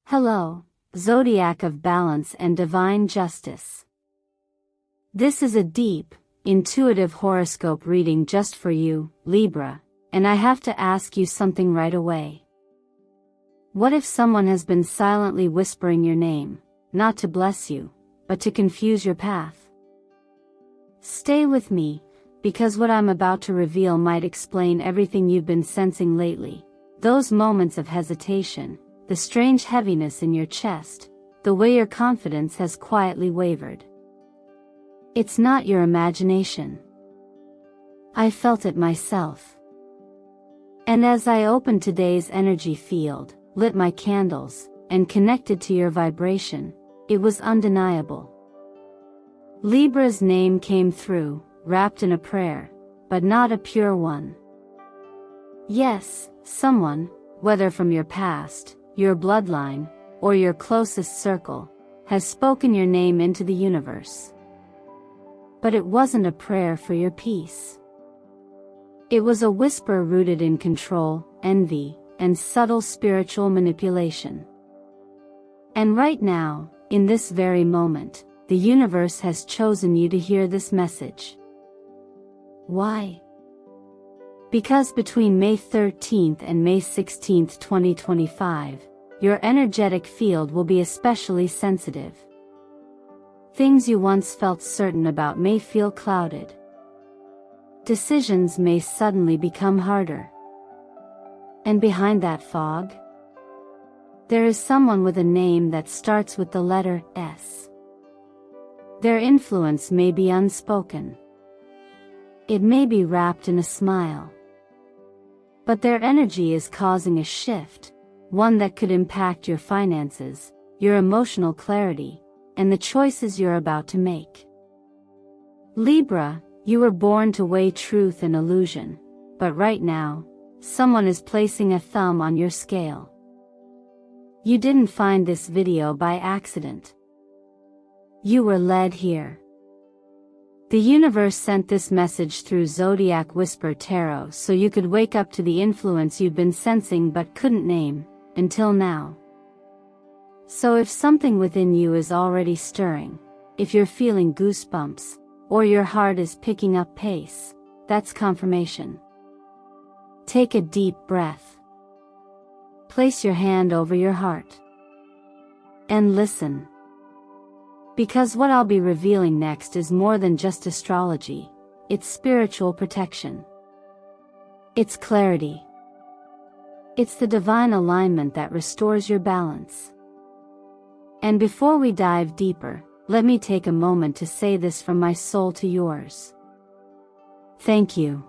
Hello, Zodiac of balance and divine justice. This is a deep, intuitive horoscope reading just for you, Libra, and I have to ask you something right away. What if someone has been silently whispering your name, not to bless you, but to confuse your path? Stay with me, because what I'm about to reveal might explain everything you've been sensing lately. Those moments of hesitation, the strange heaviness in your chest, the way your confidence has quietly wavered. It's not your imagination. I felt it myself. And as I opened today's energy field, lit my candles, and connected to your vibration, it was undeniable. Libra's name came through, wrapped in a prayer, but not a pure one. Yes, someone, whether from your past, your bloodline, or your closest circle, has spoken your name into the universe. But it wasn't a prayer for your peace. It was a whisper rooted in control, envy, and subtle spiritual manipulation. And right now, in this very moment, the universe has chosen you to hear this message. Why? Because between May 13th and May 16th, 2025, your energetic field will be especially sensitive. Things you once felt certain about may feel clouded. Decisions may suddenly become harder. And behind that fog, there is someone with a name that starts with the letter S. Their influence may be unspoken. It may be wrapped in a smile. But their energy is causing a shift, one that could impact your finances, your emotional clarity, and the choices you're about to make. Libra, you were born to weigh truth and illusion, but right now, someone is placing a thumb on your scale. You didn't find this video by accident. You were led here. The universe sent this message through Zodiac Whisper Tarot so you could wake up to the influence you've been sensing but couldn't name, until now. So if something within you is already stirring, if you're feeling goosebumps, or your heart is picking up pace, that's confirmation. Take a deep breath. Place your hand over your heart. And listen. Because what I'll be revealing next is more than just astrology, it's spiritual protection. It's clarity. It's the divine alignment that restores your balance. And before we dive deeper, let me take a moment to say this from my soul to yours. Thank you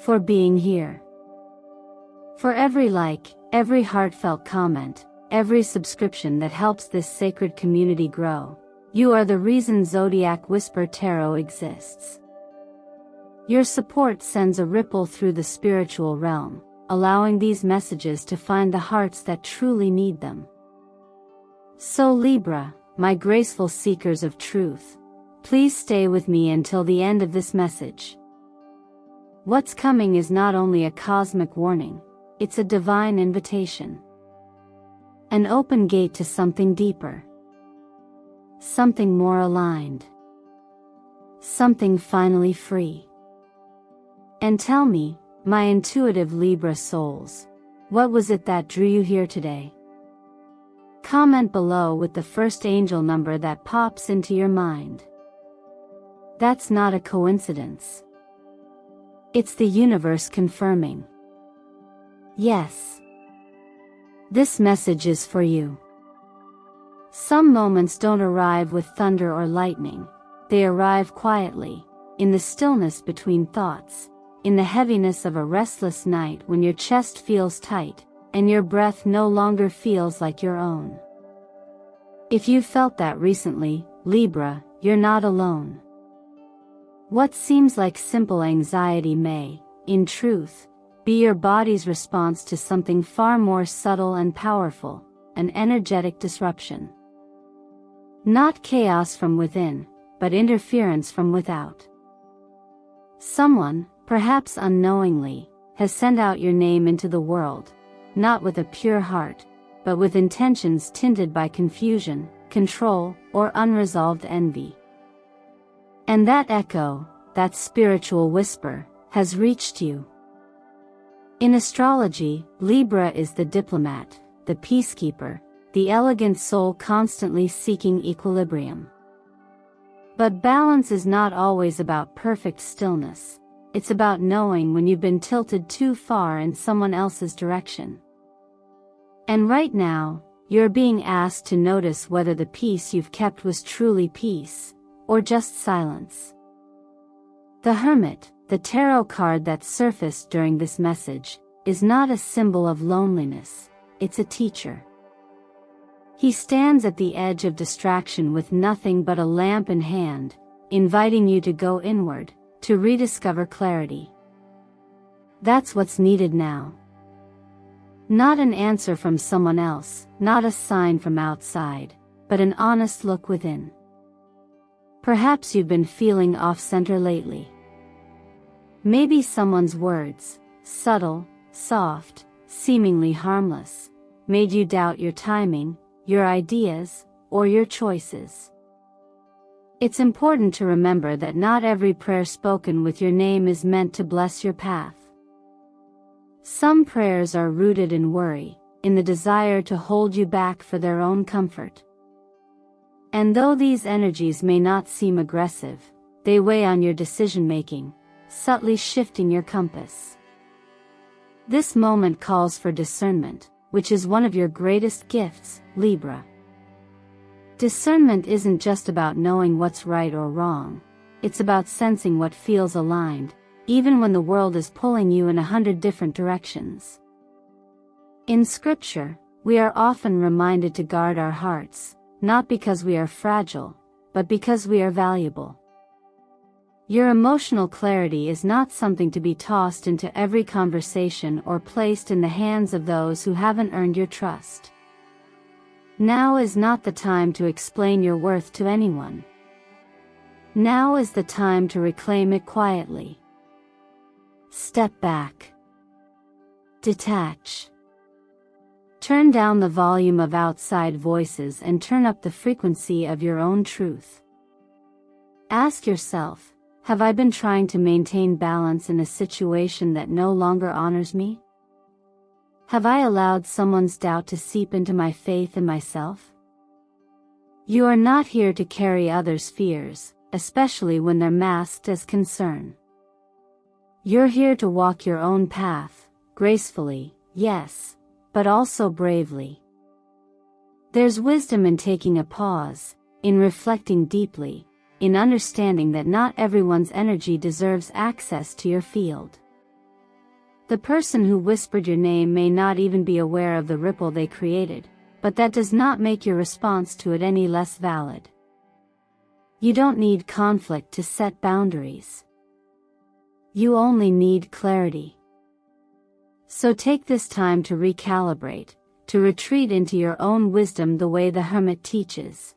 for being here. For every like, every heartfelt comment, every subscription that helps this sacred community grow, you are the reason Zodiac Whisper Tarot exists. Your support sends a ripple through the spiritual realm, allowing these messages to find the hearts that truly need them. So Libra, my graceful seekers of truth, please stay with me until the end of this message. What's coming is not only a cosmic warning, it's a divine invitation. An open gate to something deeper. Something more aligned. Something finally free. And tell me, my intuitive Libra souls, what was it that drew you here today? Comment below with the first angel number that pops into your mind. That's not a coincidence. It's the universe confirming. Yes. This message is for you. Some moments don't arrive with thunder or lightning, they arrive quietly, in the stillness between thoughts, in the heaviness of a restless night when your chest feels tight, and your breath no longer feels like your own. If you've felt that recently, Libra, you're not alone. What seems like simple anxiety may, in truth, be your body's response to something far more subtle and powerful, an energetic disruption. Not chaos from within, but interference from without. Someone, perhaps unknowingly, has sent out your name into the world, not with a pure heart, but with intentions tinted by confusion, control, or unresolved envy. And that echo, that spiritual whisper, has reached you. In astrology, Libra is the diplomat, the peacekeeper, the elegant soul constantly seeking equilibrium. But balance is not always about perfect stillness. It's about knowing when you've been tilted too far in someone else's direction. And right now, you're being asked to notice whether the peace you've kept was truly peace, or just silence. The Hermit, the tarot card that surfaced during this message, is not a symbol of loneliness, it's a teacher. He stands at the edge of distraction with nothing but a lamp in hand, inviting you to go inward, to rediscover clarity. That's what's needed now. Not an answer from someone else, not a sign from outside, but an honest look within. Perhaps you've been feeling off-center lately. Maybe someone's words, subtle, soft, seemingly harmless, made you doubt your timing, your ideas, or your choices. It's important to remember that not every prayer spoken with your name is meant to bless your path. Some prayers are rooted in worry, in the desire to hold you back for their own comfort. And though these energies may not seem aggressive, they weigh on your decision-making, subtly shifting your compass. This moment calls for discernment, which is one of your greatest gifts, Libra. Discernment isn't just about knowing what's right or wrong, it's about sensing what feels aligned, even when the world is pulling you in 100 different directions. In Scripture, we are often reminded to guard our hearts, not because we are fragile, but because we are valuable. Your emotional clarity is not something to be tossed into every conversation or placed in the hands of those who haven't earned your trust. Now is not the time to explain your worth to anyone. Now is the time to reclaim it quietly. Step back. Detach. Turn down the volume of outside voices and turn up the frequency of your own truth. Ask yourself, have I been trying to maintain balance in a situation that no longer honors me? Have I allowed someone's doubt to seep into my faith in myself? You are not here to carry others' fears, especially when they're masked as concern. You're here to walk your own path, gracefully, yes, but also bravely. There's wisdom in taking a pause, in reflecting deeply, in understanding that not everyone's energy deserves access to your field. The person who whispered your name may not even be aware of the ripple they created, but that does not make your response to it any less valid. You don't need conflict to set boundaries. You only need clarity. So take this time to recalibrate, to retreat into your own wisdom the way the Hermit teaches.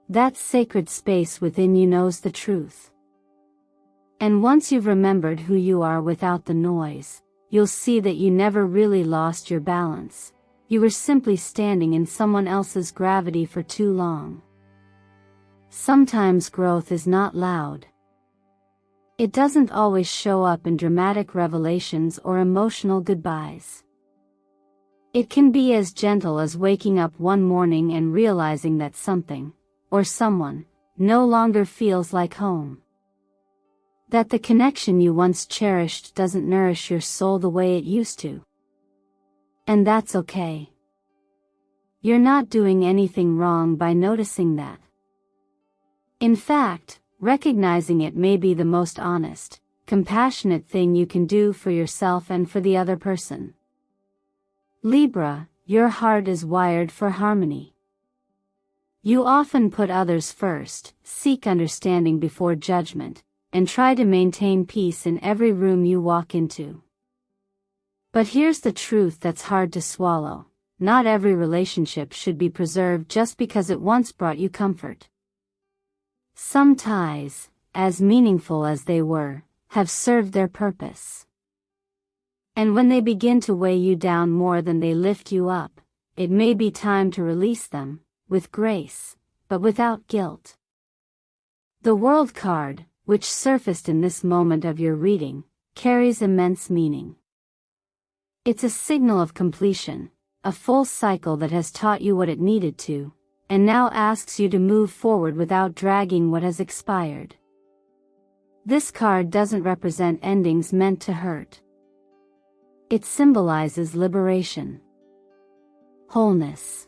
That sacred space within you knows the truth. And once you've remembered who you are without the noise, you'll see that you never really lost your balance. You were simply standing in someone else's gravity for too long. Sometimes growth is not loud. It doesn't always show up in dramatic revelations or emotional goodbyes. It can be as gentle as waking up one morning and realizing that something, or someone, no longer feels like home. That the connection you once cherished doesn't nourish your soul the way it used to. And that's okay. You're not doing anything wrong by noticing that. In fact, recognizing it may be the most honest, compassionate thing you can do for yourself and for the other person. Libra, your heart is wired for harmony. You often put others first, seek understanding before judgment, and try to maintain peace in every room you walk into. But here's the truth that's hard to swallow: not every relationship should be preserved just because it once brought you comfort. Some ties, as meaningful as they were, have served their purpose. And when they begin to weigh you down more than they lift you up, it may be time to release them, with grace, but without guilt. The World card, which surfaced in this moment of your reading, carries immense meaning. It's a signal of completion, a full cycle that has taught you what it needed to, and now asks you to move forward without dragging what has expired. This card doesn't represent endings meant to hurt. It symbolizes liberation, wholeness,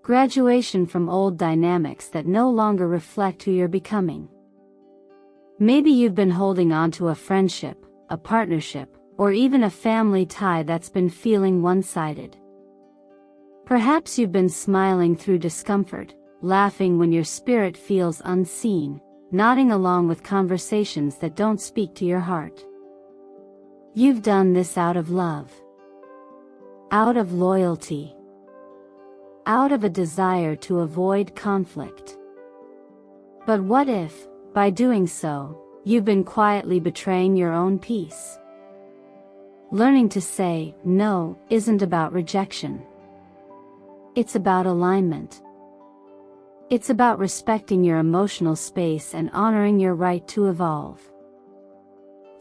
graduation from old dynamics that no longer reflect who you're becoming. Maybe you've been holding on to a friendship, a partnership, or even a family tie that's been feeling one-sided. Perhaps you've been smiling through discomfort, laughing when your spirit feels unseen, nodding along with conversations that don't speak to your heart. You've done this out of love, out of loyalty, out of a desire to avoid conflict. But what if, by doing so, you've been quietly betraying your own peace? Learning to say no isn't about rejection. It's about alignment. It's about respecting your emotional space and honoring your right to evolve.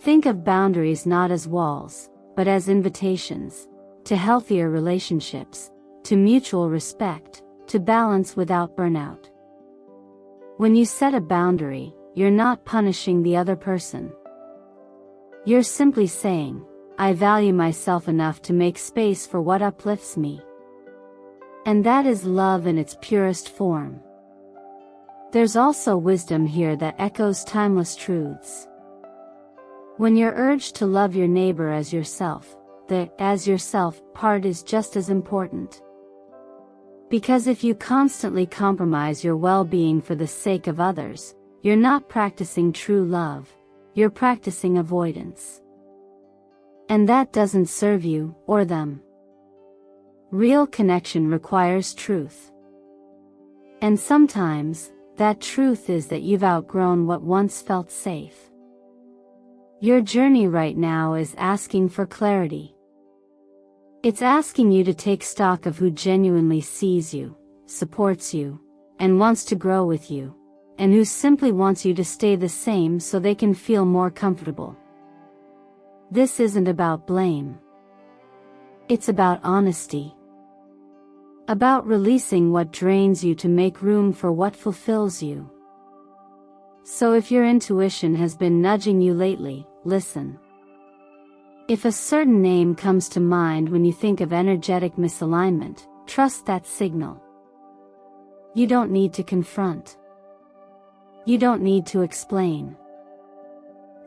Think of boundaries not as walls, but as invitations to healthier relationships, to mutual respect, to balance without burnout. When you set a boundary, you're not punishing the other person. You're simply saying, I value myself enough to make space for what uplifts me. And that is love in its purest form. There's also wisdom here that echoes timeless truths. When you're urged to love your neighbor as yourself, the as yourself part is just as important. Because if you constantly compromise your well-being for the sake of others, you're not practicing true love, you're practicing avoidance. And that doesn't serve you or them. Real connection requires truth. And sometimes, that truth is that you've outgrown what once felt safe. Your journey right now is asking for clarity. It's asking you to take stock of who genuinely sees you, supports you, and wants to grow with you, and who simply wants you to stay the same so they can feel more comfortable. This isn't about blame. It's about honesty. About releasing what drains you to make room for what fulfills you. So if your intuition has been nudging you lately, listen. If a certain name comes to mind when you think of energetic misalignment, trust that signal. You don't need to confront. You don't need to explain.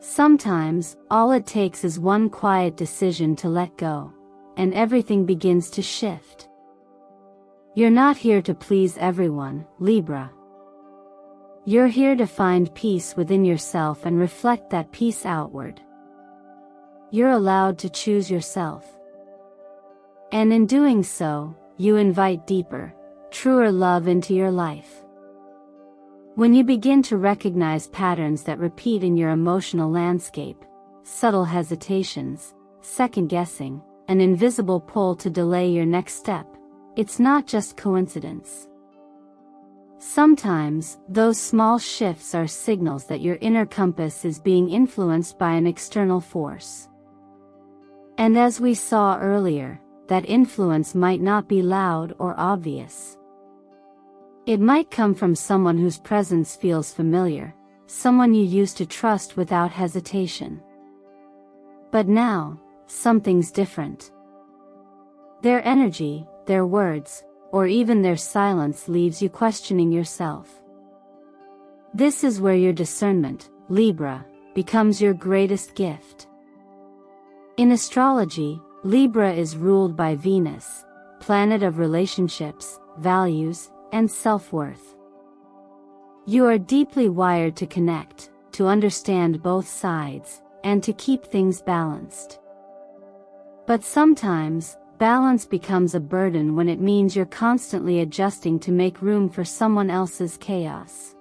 Sometimes, all it takes is one quiet decision to let go, and everything begins to shift. You're not here to please everyone, Libra. You're here to find peace within yourself and reflect that peace outward. You're allowed to choose yourself. And in doing so, you invite deeper, truer love into your life. When you begin to recognize patterns that repeat in your emotional landscape, subtle hesitations, second-guessing, an invisible pull to delay your next step, it's not just coincidence. Sometimes, those small shifts are signals that your inner compass is being influenced by an external force. And as we saw earlier, that influence might not be loud or obvious. It might come from someone whose presence feels familiar, someone you used to trust without hesitation. But now, something's different. Their energy, their words, or even their silence leaves you questioning yourself. This is where your discernment, Libra, becomes your greatest gift. In astrology, Libra is ruled by Venus, planet of relationships, values, and self-worth. You are deeply wired to connect, to understand both sides, and to keep things balanced. But sometimes, balance becomes a burden when it means you're constantly adjusting to make room for someone else's chaos.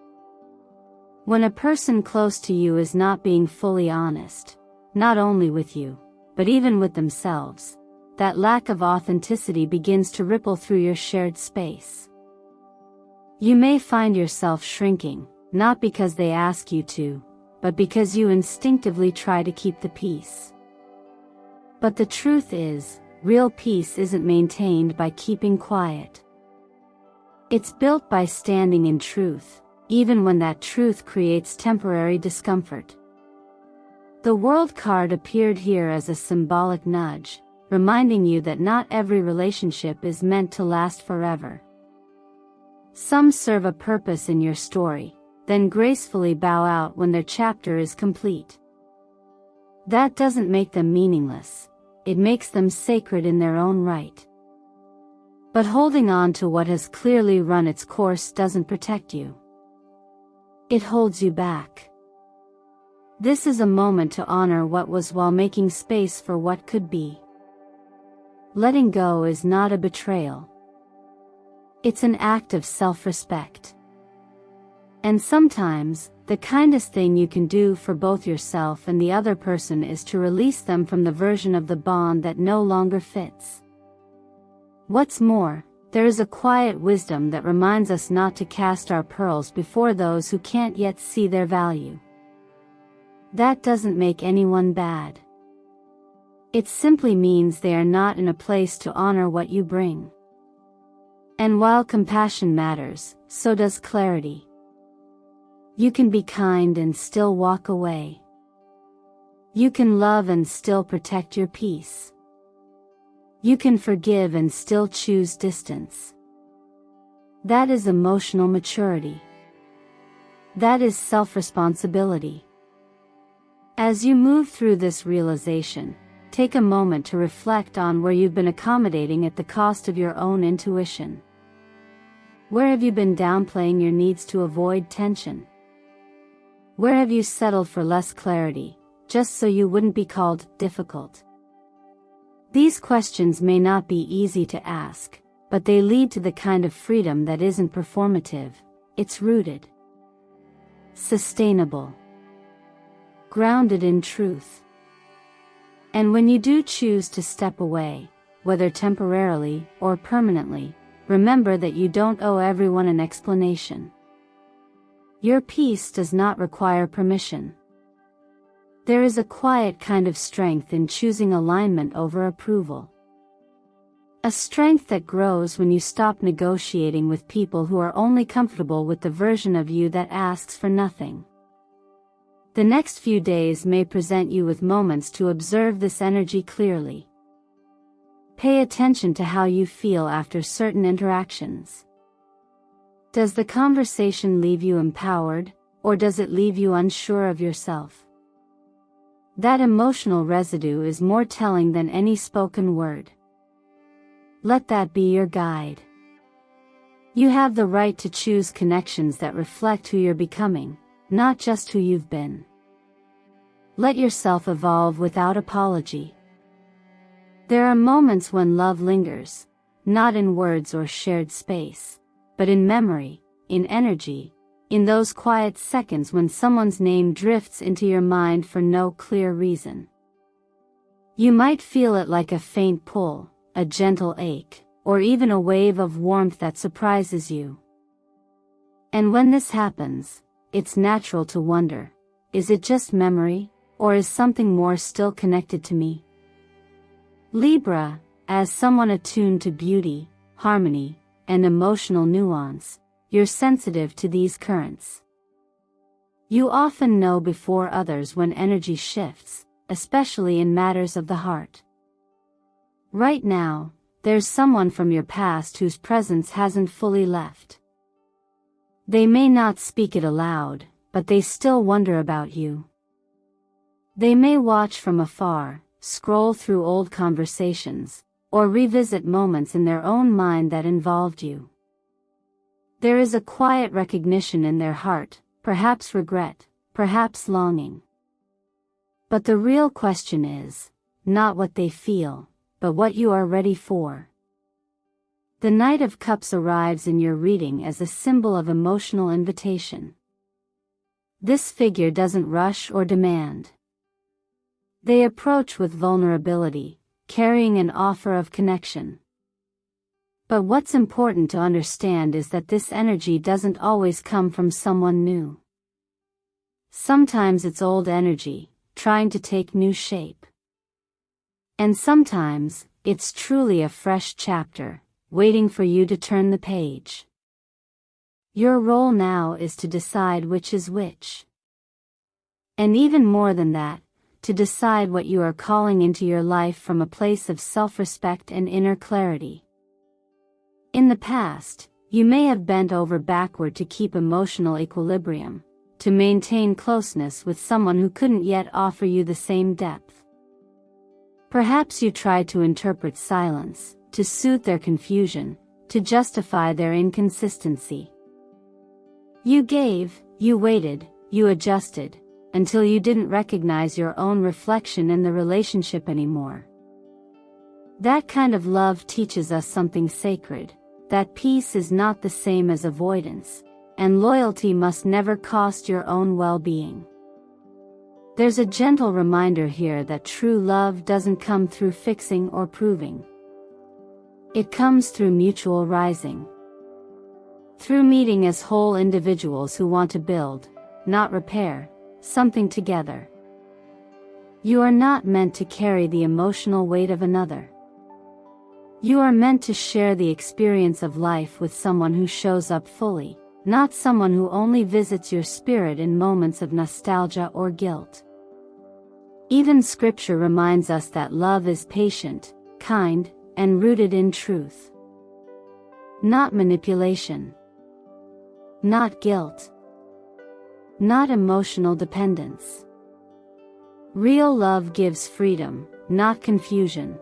When a person close to you is not being fully honest, not only with you, but even with themselves, that lack of authenticity begins to ripple through your shared space. You may find yourself shrinking, not because they ask you to, but because you instinctively try to keep the peace. But the truth is, real peace isn't maintained by keeping quiet. It's built by standing in truth, even when that truth creates temporary discomfort. The World card appeared here as a symbolic nudge, reminding you that not every relationship is meant to last forever. Some serve a purpose in your story, then gracefully bow out when their chapter is complete. That doesn't make them meaningless, it makes them sacred in their own right. But holding on to what has clearly run its course doesn't protect you. It holds you back. This is a moment to honor what was while making space for what could be. Letting go is not a betrayal. It's an act of self-respect. And sometimes, the kindest thing you can do for both yourself and the other person is to release them from the version of the bond that no longer fits. What's more, there is a quiet wisdom that reminds us not to cast our pearls before those who can't yet see their value. That doesn't make anyone bad. It simply means they are not in a place to honor what you bring. And while compassion matters, so does clarity. You can be kind and still walk away. You can love and still protect your peace. You can forgive and still choose distance. That is emotional maturity. That is self-responsibility. As you move through this realization, take a moment to reflect on where you've been accommodating at the cost of your own intuition. Where have you been downplaying your needs to avoid tension? Where have you settled for less clarity, just so you wouldn't be called difficult? These questions may not be easy to ask, but they lead to the kind of freedom that isn't performative, it's rooted, sustainable, grounded in truth. And when you do choose to step away, whether temporarily or permanently, remember that you don't owe everyone an explanation. Your peace does not require permission. There is a quiet kind of strength in choosing alignment over approval. A strength that grows when you stop negotiating with people who are only comfortable with the version of you that asks for nothing. The next few days may present you with moments to observe this energy clearly. Pay attention to how you feel after certain interactions. Does the conversation leave you empowered, or does it leave you unsure of yourself? That emotional residue is more telling than any spoken word. Let that be your guide. You have the right to choose connections that reflect who you're becoming, not just who you've been. Let yourself evolve without apology. There are moments when love lingers, not in words or shared space, but in memory, in energy, in those quiet seconds when someone's name drifts into your mind for no clear reason. You might feel it like a faint pull, a gentle ache, or even a wave of warmth that surprises you. And when this happens, it's natural to wonder, is it just memory, or is something more still connected to me? Libra, as someone attuned to beauty, harmony, and emotional nuance, you're sensitive to these currents. You often know before others when energy shifts, especially in matters of the heart. Right now, there's someone from your past whose presence hasn't fully left. They may not speak it aloud, but they still wonder about you. They may watch from afar, scroll through old conversations, or revisit moments in their own mind that involved you. There is a quiet recognition in their heart, perhaps regret, perhaps longing. But the real question is, not what they feel, but what you are ready for. The Knight of Cups arrives in your reading as a symbol of emotional invitation. This figure doesn't rush or demand. They approach with vulnerability, carrying an offer of connection. But what's important to understand is that this energy doesn't always come from someone new. Sometimes it's old energy, trying to take new shape. And sometimes, it's truly a fresh chapter, waiting for you to turn the page. Your role now is to decide which is which. And even more than that, to decide what you are calling into your life from a place of self-respect and inner clarity. In the past, you may have bent over backward to keep emotional equilibrium, to maintain closeness with someone who couldn't yet offer you the same depth. Perhaps you tried to interpret silence, to soothe their confusion, to justify their inconsistency. You gave, you waited, you adjusted, until you didn't recognize your own reflection in the relationship anymore. That kind of love teaches us something sacred, that peace is not the same as avoidance, and loyalty must never cost your own well-being. There's a gentle reminder here that true love doesn't come through fixing or proving. It comes through mutual rising. Through meeting as whole individuals who want to build, not repair, something together. You are not meant to carry the emotional weight of another. You are meant to share the experience of life with someone who shows up fully, not someone who only visits your spirit in moments of nostalgia or guilt. Even scripture reminds us that love is patient, kind, and rooted in truth. Not manipulation. Not guilt. Not emotional dependence. Real love gives freedom, not confusion.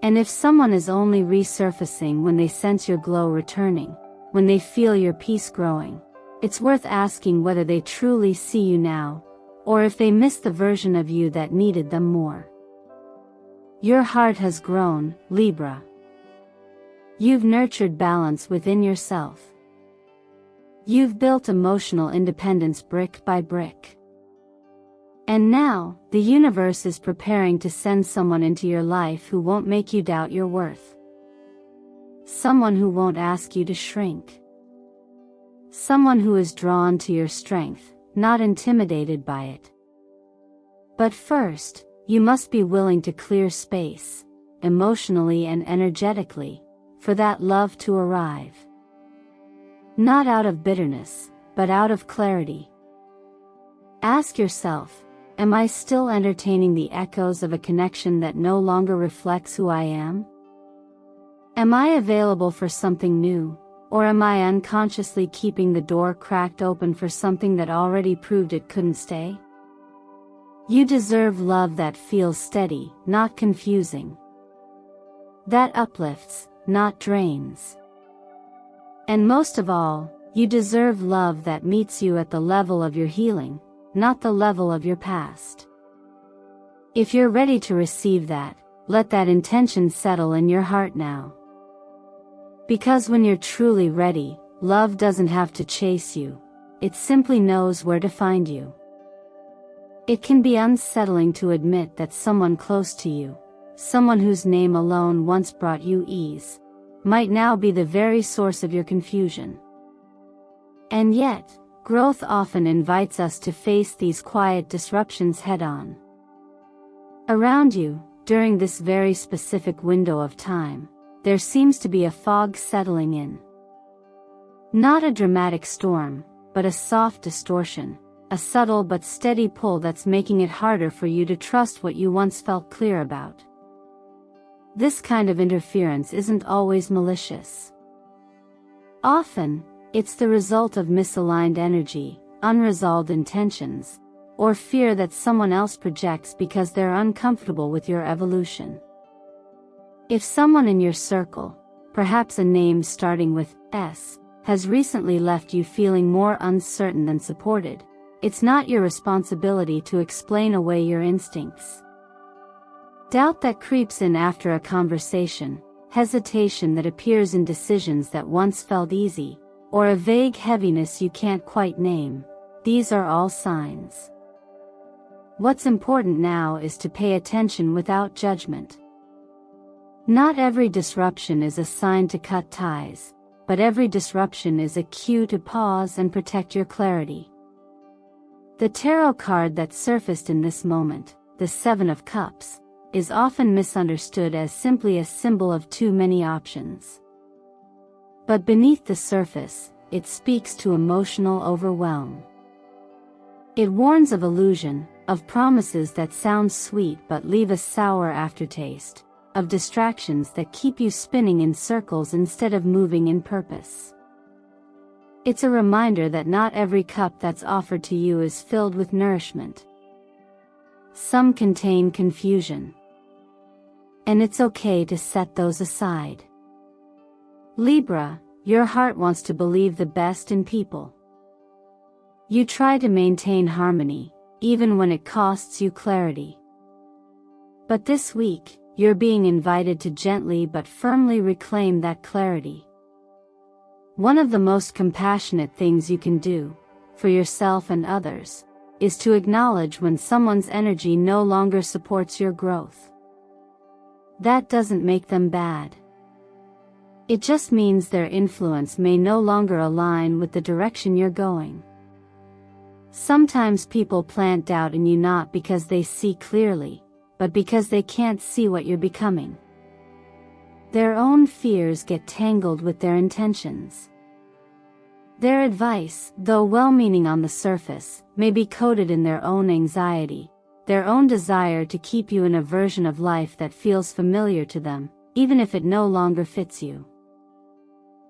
And if someone is only resurfacing when they sense your glow returning, when they feel your peace growing, it's worth asking whether they truly see you now, or if they miss the version of you that needed them more. Your heart has grown, Libra. You've nurtured balance within yourself. You've built emotional independence brick by brick. And now, the universe is preparing to send someone into your life who won't make you doubt your worth. Someone who won't ask you to shrink. Someone who is drawn to your strength, not intimidated by it. But first, you must be willing to clear space, emotionally and energetically, for that love to arrive. Not out of bitterness, but out of clarity. Ask yourself, am I still entertaining the echoes of a connection that no longer reflects who I am? Am I available for something new, or am I unconsciously keeping the door cracked open for something that already proved it couldn't stay? You deserve love that feels steady, not confusing. That uplifts, not drains. And most of all, you deserve love that meets you at the level of your healing, not the level of your past. If you're ready to receive that, let that intention settle in your heart now. Because when you're truly ready, love doesn't have to chase you, it simply knows where to find you. It can be unsettling to admit that someone close to you, someone whose name alone once brought you ease, might now be the very source of your confusion. And yet, growth often invites us to face these quiet disruptions head-on. Around you, during this very specific window of time, there seems to be a fog settling in. Not a dramatic storm, but a soft distortion, a subtle but steady pull that's making it harder for you to trust what you once felt clear about. This kind of interference isn't always malicious. Often, it's the result of misaligned energy, unresolved intentions, or fear that someone else projects because they're uncomfortable with your evolution. If someone in your circle, perhaps a name starting with S, has recently left you feeling more uncertain than supported, it's not your responsibility to explain away your instincts. Doubt that creeps in after a conversation, hesitation that appears in decisions that once felt easy, or a vague heaviness you can't quite name, these are all signs. What's important now is to pay attention without judgment. Not every disruption is a sign to cut ties, but every disruption is a cue to pause and protect your clarity. The tarot card that surfaced in this moment, the Seven of Cups, is often misunderstood as simply a symbol of too many options. But beneath the surface, it speaks to emotional overwhelm. It warns of illusion, of promises that sound sweet but leave a sour aftertaste, of distractions that keep you spinning in circles instead of moving in purpose. It's a reminder that not every cup that's offered to you is filled with nourishment. Some contain confusion. And it's okay to set those aside. Libra, your heart wants to believe the best in people. You try to maintain harmony, even when it costs you clarity. But this week, you're being invited to gently but firmly reclaim that clarity. One of the most compassionate things you can do, for yourself and others, is to acknowledge when someone's energy no longer supports your growth. That doesn't make them bad. It just means their influence may no longer align with the direction you're going. Sometimes people plant doubt in you not because they see clearly, but because they can't see what you're becoming. Their own fears get tangled with their intentions. Their advice, though well-meaning on the surface, may be coded in their own anxiety, their own desire to keep you in a version of life that feels familiar to them, even if it no longer fits you.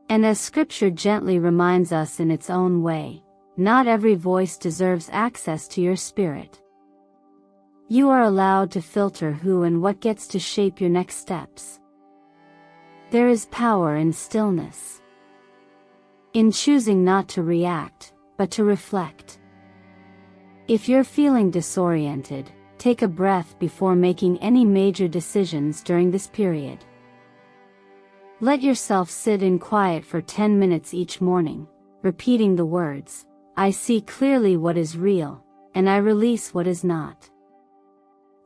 And as Scripture gently reminds us in its own way, not every voice deserves access to your spirit. You are allowed to filter who and what gets to shape your next steps. There is power in stillness. In choosing not to react, but to reflect. If you're feeling disoriented, take a breath before making any major decisions during this period. Let yourself sit in quiet for 10 minutes each morning, repeating the words, "I see clearly what is real, and I release what is not."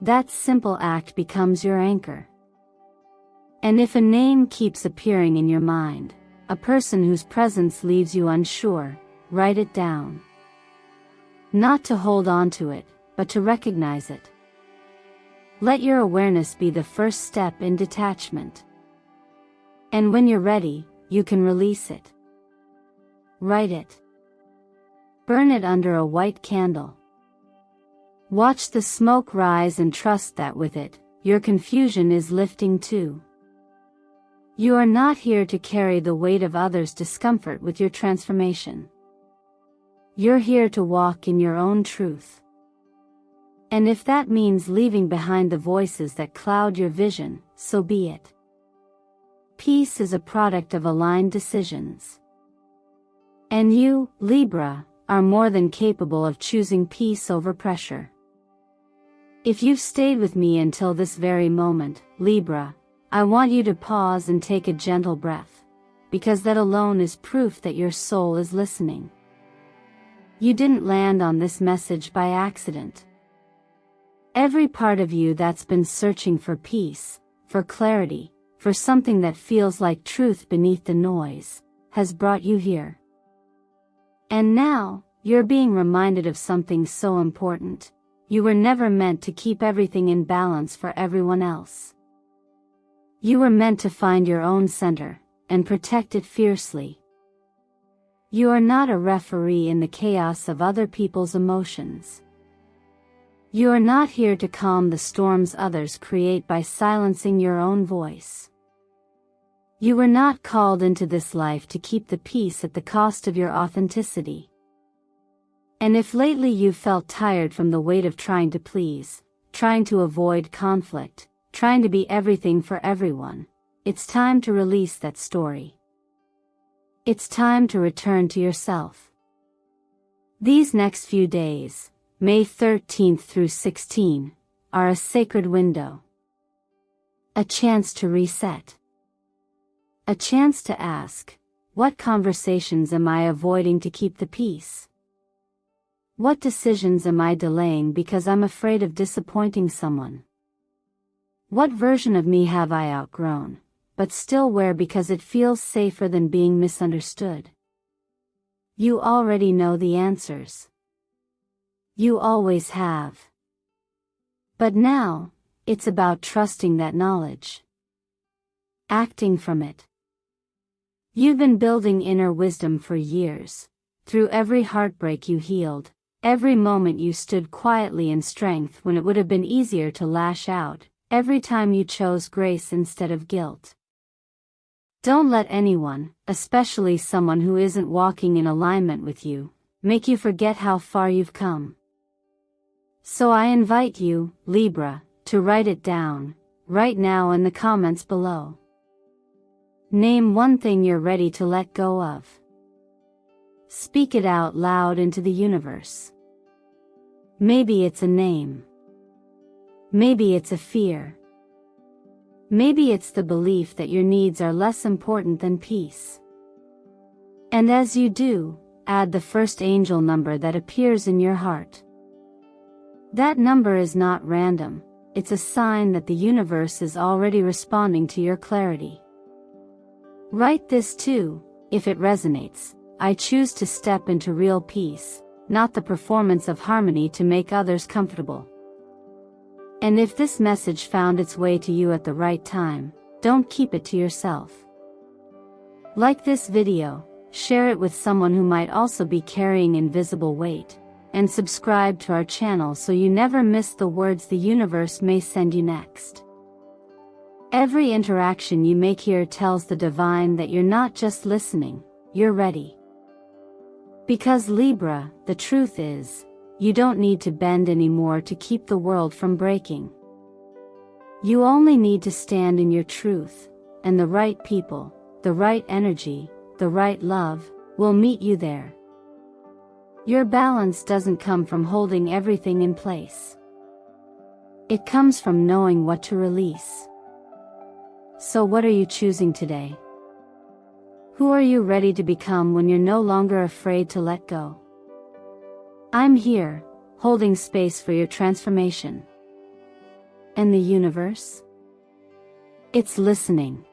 That simple act becomes your anchor. And if a name keeps appearing in your mind, a person whose presence leaves you unsure, write it down. Not to hold on to it, but to recognize it. Let your awareness be the first step in detachment. And when you're ready, you can release it. Write it. Burn it under a white candle. Watch the smoke rise and trust that with it, your confusion is lifting too. You are not here to carry the weight of others' discomfort with your transformation. You're here to walk in your own truth. And if that means leaving behind the voices that cloud your vision, so be it. Peace is a product of aligned decisions. And you, Libra, are more than capable of choosing peace over pressure. If you've stayed with me until this very moment, Libra, I want you to pause and take a gentle breath, because that alone is proof that your soul is listening. You didn't land on this message by accident. Every part of you that's been searching for peace, for clarity, for something that feels like truth beneath the noise, has brought you here. And now, you're being reminded of something so important. You were never meant to keep everything in balance for everyone else. You were meant to find your own center, and protect it fiercely. You are not a referee in the chaos of other people's emotions. You are not here to calm the storms others create by silencing your own voice. You were not called into this life to keep the peace at the cost of your authenticity. And if lately you've felt tired from the weight of trying to please, trying to avoid conflict, trying to be everything for everyone, it's time to release that story. It's time to return to yourself. These next few days, May 13th through 16, are a sacred window. A chance to reset. A chance to ask, what conversations am I avoiding to keep the peace? What decisions am I delaying because I'm afraid of disappointing someone? What version of me have I outgrown, but still wear because it feels safer than being misunderstood? You already know the answers. You always have. But now, it's about trusting that knowledge. Acting from it. You've been building inner wisdom for years. Through every heartbreak you healed, every moment you stood quietly in strength when it would have been easier to lash out, every time you chose grace instead of guilt. Don't let anyone, especially someone who isn't walking in alignment with you, make you forget how far you've come. So I invite you, Libra, to write it down, right now in the comments below. Name one thing you're ready to let go of. Speak it out loud into the universe. Maybe it's a name. Maybe it's a fear. Maybe it's the belief that your needs are less important than peace. And as you do, add the first angel number that appears in your heart. That number is not random, it's a sign that the universe is already responding to your clarity. Write this too, if it resonates. I choose to step into real peace, not the performance of harmony to make others comfortable. And if this message found its way to you at the right time, don't keep it to yourself. Like this video, share it with someone who might also be carrying invisible weight, and subscribe to our channel so you never miss the words the universe may send you next. Every interaction you make here tells the divine that you're not just listening, you're ready. Because Libra, the truth is, you don't need to bend anymore to keep the world from breaking. You only need to stand in your truth, and the right people, the right energy, the right love, will meet you there. Your balance doesn't come from holding everything in place. It comes from knowing what to release. So what are you choosing today? Who are you ready to become when you're no longer afraid to let go? I'm here, holding space for your transformation. And the universe? It's listening.